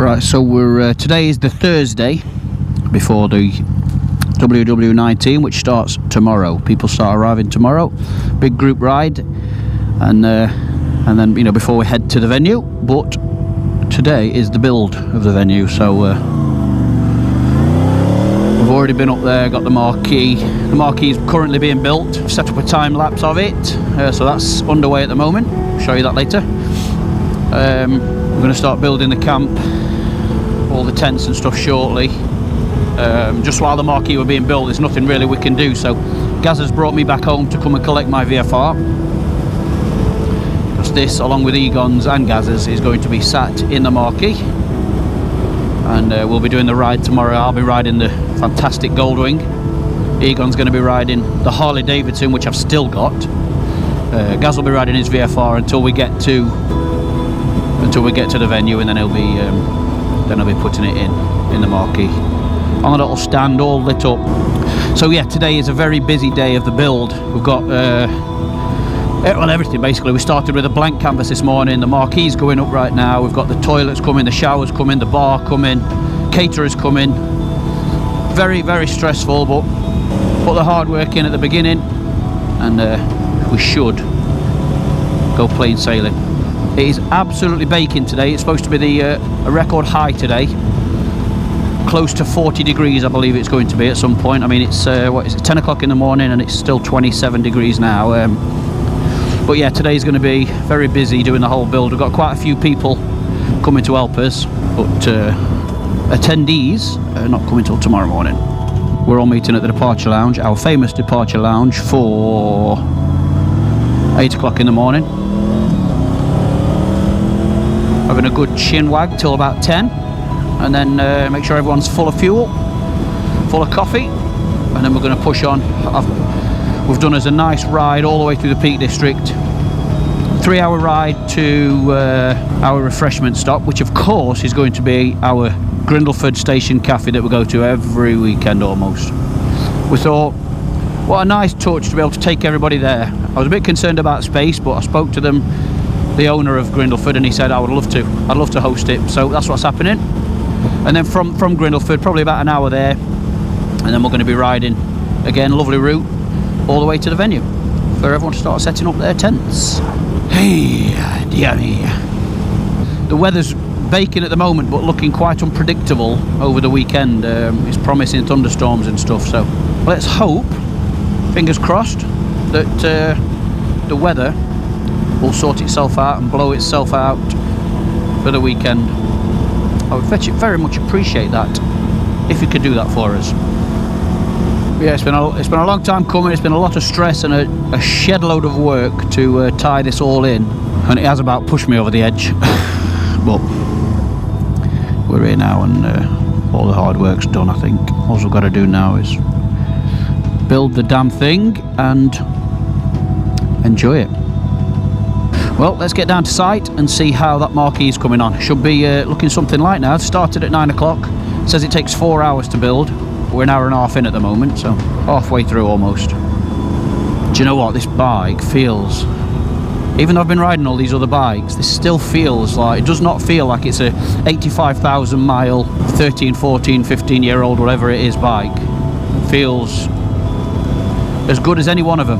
Right, so we're today is the Thursday before the WW19, which starts tomorrow. People start arriving tomorrow. Big group ride, and then before we head to the venue. But today is the build of the venue, so we've already been up there, got the marquee. The marquee is currently being built. Set up a time lapse of it, so that's underway at the moment. I'll show you that later. We're going to start building the camp, all the tents and stuff shortly. Just while the marquee were being built, there's nothing really we can do, so Gaz has brought me back home to come and collect my VFR, because this, along with Egon's and Gaz's, is going to be sat in the marquee, and we'll be doing the ride tomorrow. I'll be riding the fantastic Goldwing. Egon's going to be riding the Harley Davidson, which I've still got. Gaz will be riding his VFR until we get to the venue, and then he'll be putting it in the marquee on a little stand all lit up. So yeah, today is a very busy day of the build. We've got everything basically. We started with a blank canvas this morning. The marquee's going up right now. We've got the toilets coming, the showers coming, the bar coming, caterers coming. Very, very stressful, but put the hard work in at the beginning, and we should go plain sailing. It is absolutely baking today. It's supposed to be a record high today, close to 40 degrees I believe it's going to be at some point. I mean, it's 10 o'clock in the morning and it's still 27 degrees now. But yeah, today's going to be very busy doing the whole build. We've got quite a few people coming to help us, but attendees are not coming till tomorrow morning. We're all meeting at the departure lounge, our famous departure lounge, for 8 o'clock in the morning. Having a good chin wag till about 10, and then make sure everyone's full of fuel, full of coffee, and then we're going to push on. We've done us a nice ride all the way through the Peak District, 3-hour ride to our refreshment stop, which of course is going to be our Grindleford Station Cafe that we go to every weekend almost. We thought, what a nice touch to be able to take everybody there. I was a bit concerned about space, but I spoke to them, the owner of Grindleford, and he said I'd love to host it. So that's what's happening. And then from Grindleford, probably about an hour there, and then we're going to be riding again, lovely route, all the way to the venue for everyone to start setting up their tents. Hey, dear me. The weather's baking at the moment, but looking quite unpredictable over the weekend. It's promising thunderstorms and stuff, so let's hope, fingers crossed, that the weather will sort itself out and blow itself out for the weekend. I would very much appreciate that if you could do that for us. But yeah, it's been a long time coming. It's been a lot of stress and a shed load of work to tie this all in, and it has about pushed me over the edge. But we're here now, and all the hard work's done. I think all we've got to do now is build the damn thing and enjoy it. Well, let's get down to site and see how that marquee is coming on. Should be looking something like now. It started at 9 o'clock. Says it takes 4 hours to build. We're an hour and a half in at the moment, so halfway through almost. Do you know what? This bike feels, even though I've been riding all these other bikes, this still feels like, it does not feel like it's a 85,000 mile, 13, 14, 15 year old, whatever it is, bike. It feels as good as any one of them.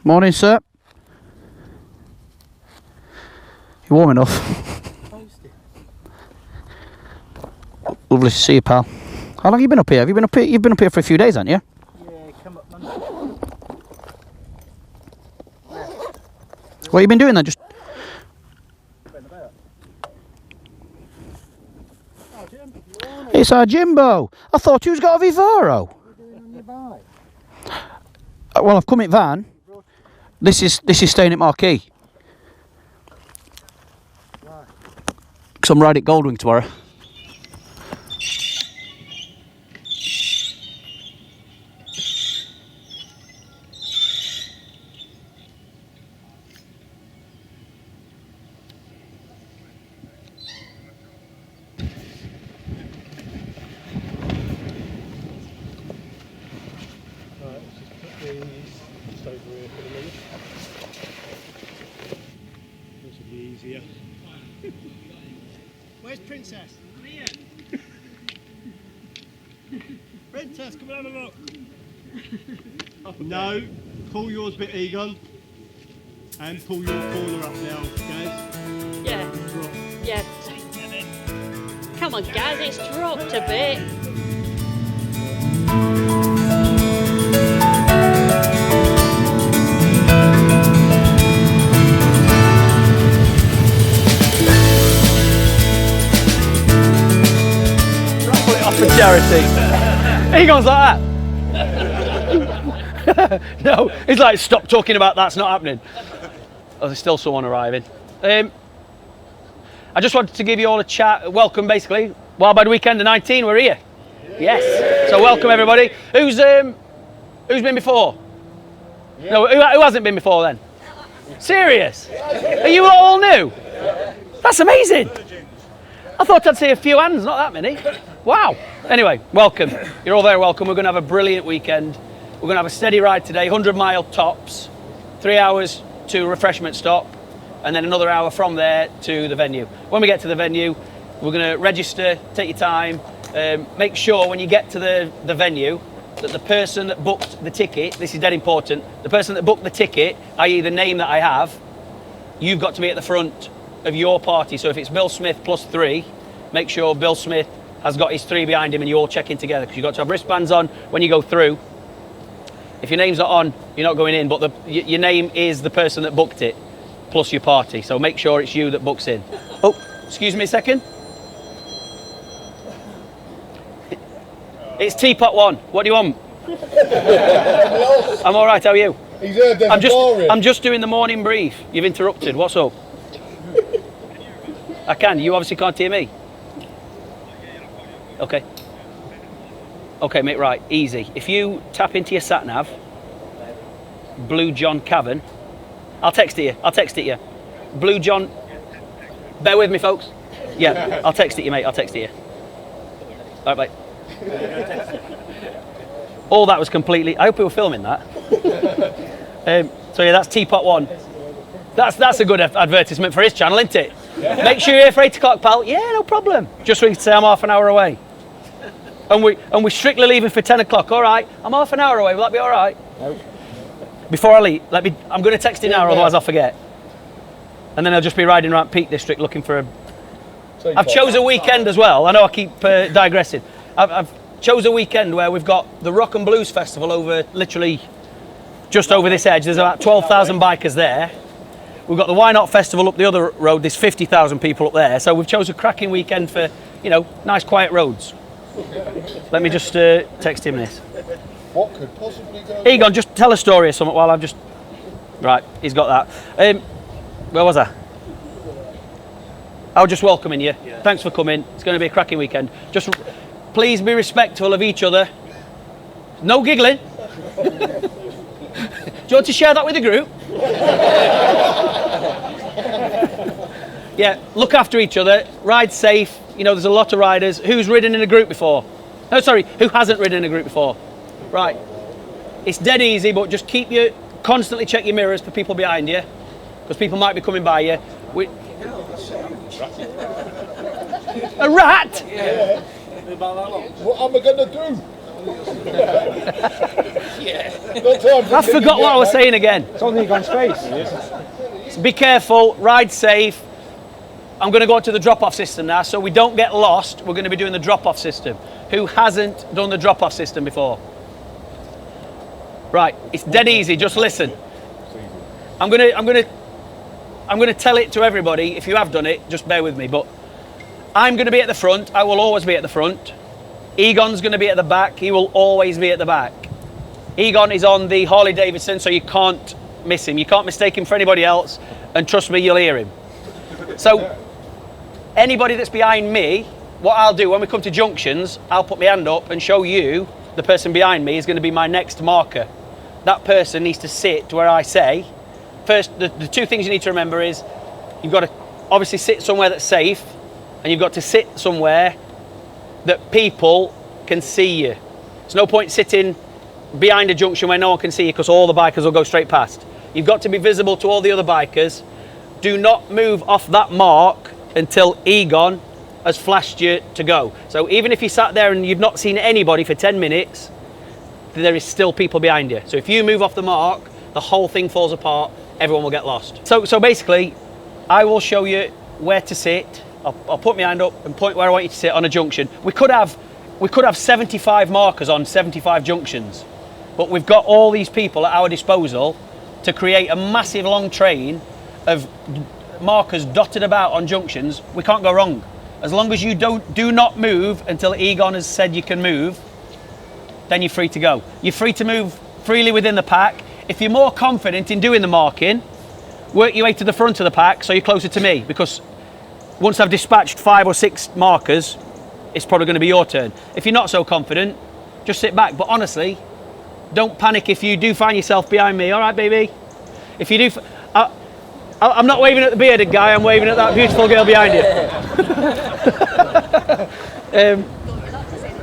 Morning, sir. You warm enough? Lovely to see you, pal. How long have you been up here? Have you been up here? You've been up here for a few days, haven't you? Yeah, come up Monday. What have you been doing then? Just. It's our Jimbo. I thought you's got a Vivaro. What are you doing on your bike? Well, I've come in van. This is staying at Marquee. Why? Because I'm riding at Goldwing tomorrow. Just over here for the minute. This will be easier. Where's Princess? I'm here. Princess, come and have a look. No, pull yours a bit, Egon. And pull your corner up now, guys. Yeah. Yeah. Come on, guys, it's dropped a bit. Put it off for charity. Egon's like that. No, he's like, stop talking about that's not happening. Oh, there's still someone arriving. I just wanted to give you all a chat. Welcome, basically. Wildbad Weekender 19, we're here. Yes. So welcome everybody. Who's been before? Yeah. No, who hasn't been before then? Serious? Are you all new? That's amazing. I thought I'd see a few hands, not that many. Wow. Anyway, welcome. You're all very welcome. We're going to have a brilliant weekend. We're going to have a steady ride today, 100-mile tops, 3 hours to refreshment stop, and then another hour from there to the venue. When we get to the venue, we're going to register, take your time, make sure when you get to the venue that the person that booked the ticket, this is dead important, the person that booked the ticket, i.e. the name that I have, you've got to be at the front of your party. So if it's Bill Smith plus 3, make sure Bill Smith has got his 3 behind him and you all check in together, because you've got to have wristbands on when you go through. If your name's not on, you're not going in, but your name is the person that booked it, plus your party. So make sure it's you that books in. Oh, excuse me a second. It's Teapot 1. What do you want? I'm all right. How are you? He's heard there's I'm just doing the morning brief. You've interrupted. What's up? I can. You obviously can't hear me. Okay. Okay, mate. Right. Easy. If you tap into your sat nav, Blue John Cavern. I'll text it you. Blue John. Bear with me, folks. Yeah. I'll text it you, mate. I'll text it you. All right, mate. All that was completely. I hope we were filming that. So yeah, that's Teapot 1. That's a good advertisement for his channel, isn't it? Yeah. Make sure you're here for 8 o'clock, pal. Yeah, no problem. Just so you can say I'm half an hour away. And we're strictly leaving for 10 o'clock. All right, I'm half an hour away. Will that be all right? No. Before I leave, I'm going to text him now, otherwise I'll forget. And then I'll just be riding around Peak District looking for a. I've chose a weekend as well. I know I keep digressing. I've chose a weekend where we've got the Rock and Blues Festival over literally just over this edge. There's about 12,000 bikers there. We've got the Why Not Festival up the other road. There's 50,000 people up there. So we've chose a cracking weekend for, nice quiet roads. Let me just text him this. What could possibly go Egon, just tell a story or something while I've just. Right, he's got that. Where was I? I was just welcoming you. Yeah. Thanks for coming. It's going to be a cracking weekend. Just please be respectful of each other. No giggling. Do you want to share that with the group? Yeah, look after each other. Ride safe. There's a lot of riders. Who's ridden in a group before? No, sorry, who hasn't ridden in a group before? Right. It's dead easy, but just constantly check your mirrors for people behind you, because people might be coming by you. A rat? Yeah. What am I going to do? I forgot what I was saying again. It's on Egon's face. Be careful, ride safe. I'm going to go to the drop-off system now, so we don't get lost. We're going to be doing the drop-off system. who hasn't done the drop-off system before? Right, it's dead easy, just listen. I'm gonna tell it to everybody. If you have done it, just bear with me, but I'm gonna be at the front. I will always be at the front. Egon's gonna be at the back. He will always be at the back. Egon is on the Harley Davidson, so you can't miss him. You can't mistake him for anybody else, and trust me, you'll hear him. So anybody that's behind me, what I'll do when we come to junctions, I'll put my hand up and show you the person behind me is going to be my next marker. That person needs to sit to where I say. First, the two things you need to remember is you've got to obviously sit somewhere that's safe, and you've got to sit somewhere that people can see you. There's no point sitting behind a junction where no one can see you because all the bikers will go straight past. You've got to be visible to all the other bikers. Do not move off that mark until Egon has flashed you to go. So even if you sat there and you've not seen anybody for 10 minutes, there is still people behind you. So if you move off the mark, the whole thing falls apart, everyone will get lost. So basically, I will show you where to sit. I'll put my hand up and point where I want you to sit on a junction. We could have 75 markers on 75 junctions, but we've got all these people at our disposal to create a massive long train of markers dotted about on junctions. We can't go wrong. As long as you do not move until Egon has said you can move, then you're free to go. You're free to move freely within the pack. If you're more confident in doing the marking, work your way to the front of the pack so you're closer to me, because once I've dispatched 5 or 6 markers, it's probably going to be your turn. If you're not so confident, just sit back. But honestly, don't panic if you do find yourself behind me. All right, baby? If you do... I'm not waving at the bearded guy, I'm waving at that beautiful girl behind you.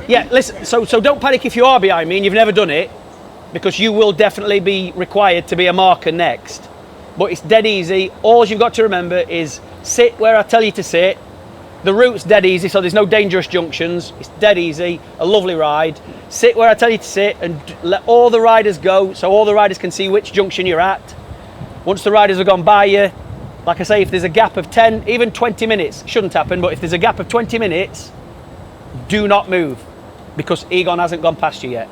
Yeah, listen, so don't panic if you are behind me and you've never done it, because you will definitely be required to be a marker next. But it's dead easy. All you've got to remember is sit where I tell you to sit. The route's dead easy, so there's no dangerous junctions. It's dead easy, a lovely ride. Sit where I tell you to sit and let all the riders go, so all the riders can see which junction you're at. Once the riders have gone by you, like I say, if there's a gap of 10, even 20 minutes, shouldn't happen, but if there's a gap of 20 minutes, do not move, because Egon hasn't gone past you yet.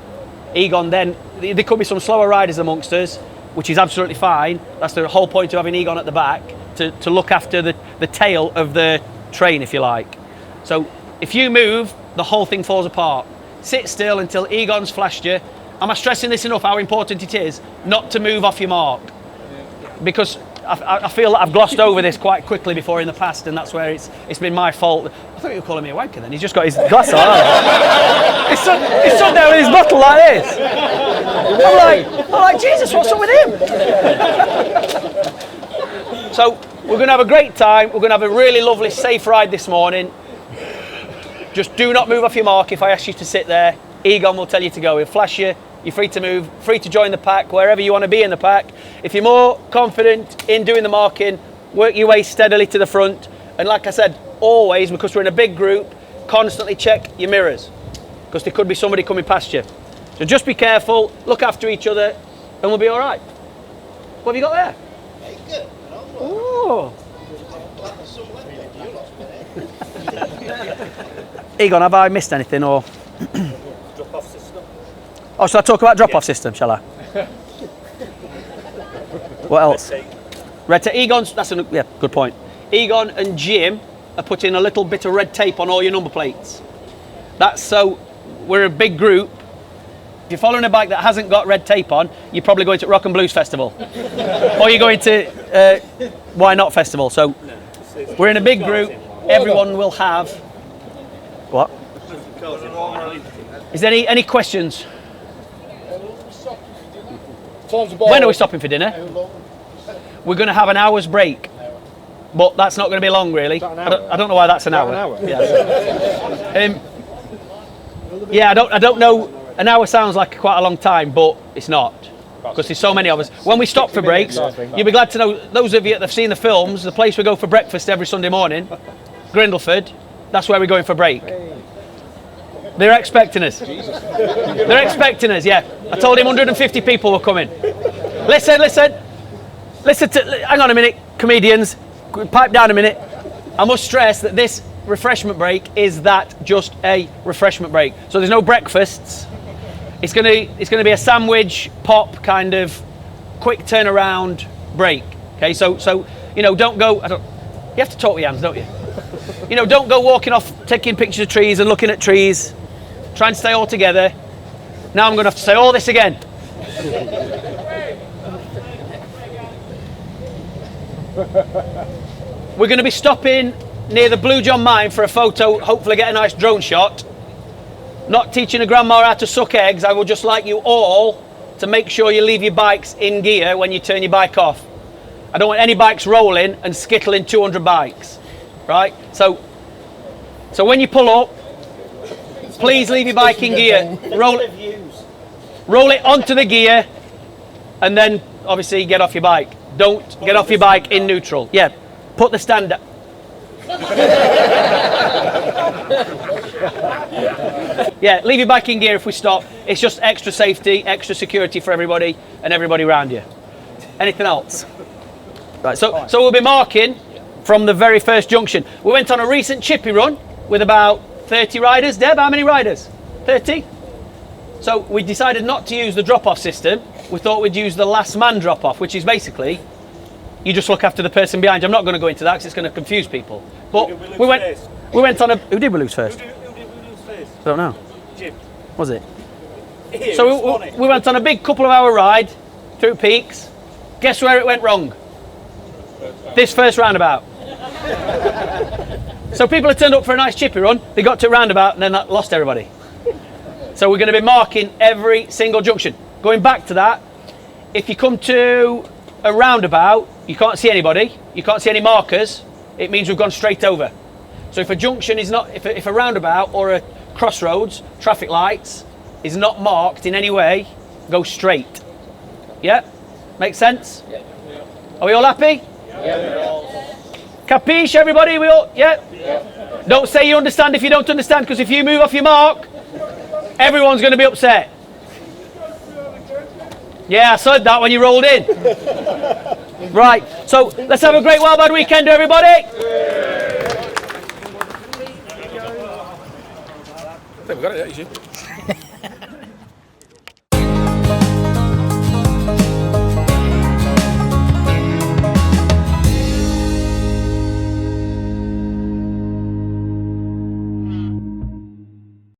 Egon then, there could be some slower riders amongst us, which is absolutely fine. That's the whole point of having Egon at the back, to look after the tail of the train, if you like. So if you move, the whole thing falls apart. Sit still until Egon's flashed you. Am I stressing this enough, how important it is not to move off your mark? Because I feel that I've glossed over this quite quickly before in the past, and that's where it's been my fault. I thought you were calling me a wanker then. He's just got his glass on. He's stood there with his bottle like this. I'm like, Jesus, what's up with him? So we're going to have a great time. We're going to have a really lovely, safe ride this morning. Just do not move off your mark if I ask you to sit there. Egon will tell you to go. He'll flash you. You're free to move, free to join the pack, wherever you want to be in the pack. If you're more confident in doing the marking, work your way steadily to the front. And like I said, always, because we're in a big group, constantly check your mirrors, because there could be somebody coming past you. So just be careful, look after each other, and we'll be all right. What have you got there? Oh. Egon, have I missed anything, or? Drop-off system. Oh, shall I talk about drop-off system, shall I? What else? Red tape. Egon's, yeah, good point. Egon and Jim are putting a little bit of red tape on all your number plates. That's so, we're a big group. If you're following a bike that hasn't got red tape on, you're probably going to Rock and Blues Festival. Or you're going to Why Not Festival. So we're in a big group, everyone will have... What? Is there any questions? When are we stopping for dinner? We're going to have an hour's break, but that's not going to be long, really. I don't know why that's an hour. Yeah, I don't know. An hour sounds like quite a long time, but it's not, because there's so many of us. When we stop for breaks, you'll be glad to know, those of you that have seen the films, the place we go for breakfast every Sunday morning, Grindleford, that's where we're going for break. They're expecting us. They're expecting us, yeah. I told him 150 people were coming. Listen to, hang on a minute, comedians, pipe down a minute. I must stress that this refreshment break is that just a refreshment break. So there's no breakfasts. It's gonna be a sandwich pop kind of quick turnaround break. Okay, so you know, don't go. You have to talk with your hands, don't you? You know, don't go walking off, taking pictures of trees and looking at trees. Try and stay all together. Now I'm going to have to say all this again. We're going to be stopping near the Blue John mine for a photo, hopefully get a nice drone shot. Not teaching a grandma how to suck eggs. I would just like you all to make sure you leave your bikes in gear when you turn your bike off. I don't want any bikes rolling and skittling 200 bikes, right? So when you pull up, please leave your bike in gear. Roll it onto the gear, and then obviously get off your bike. Don't get off your bike in neutral. Yeah, put the stand up. Yeah, leave your bike in gear if we stop. It's just extra safety, extra security for everybody and everybody around you. Anything else? Right, so we'll be marking from the very first junction. We went on a recent chippy run with about 30 riders. Deb, how many riders? 30? So we decided not to use the drop-off system. We thought we'd use the last man drop-off, which is basically you just look after the person behind you. I'm not going to go into that because it's going to confuse people. But we went on a... Who did we lose first? Who lose first? I don't know. Jim. Was it? So we went on a big couple of hour ride through peaks. Guess where it went wrong? This first roundabout. So people had turned up for a nice chippy run, they got to a roundabout and then that lost everybody. So we're going to be marking every single junction. Going back to that, if you come to a roundabout, you can't see anybody, you can't see any markers, it means we've gone straight over. So if a junction is not, if a roundabout or a crossroads, traffic lights, is not marked in any way, go straight. Yeah? Makes sense? Yeah. Are we all happy? Yeah. Capiche, everybody? We all, yeah? Don't say you understand if you don't understand, because if you move off your mark, everyone's going to be upset. Yeah, I said that when you rolled in. Right, so let's have a great Wildbad Weekender, everybody. I think we got it, yeah, you see.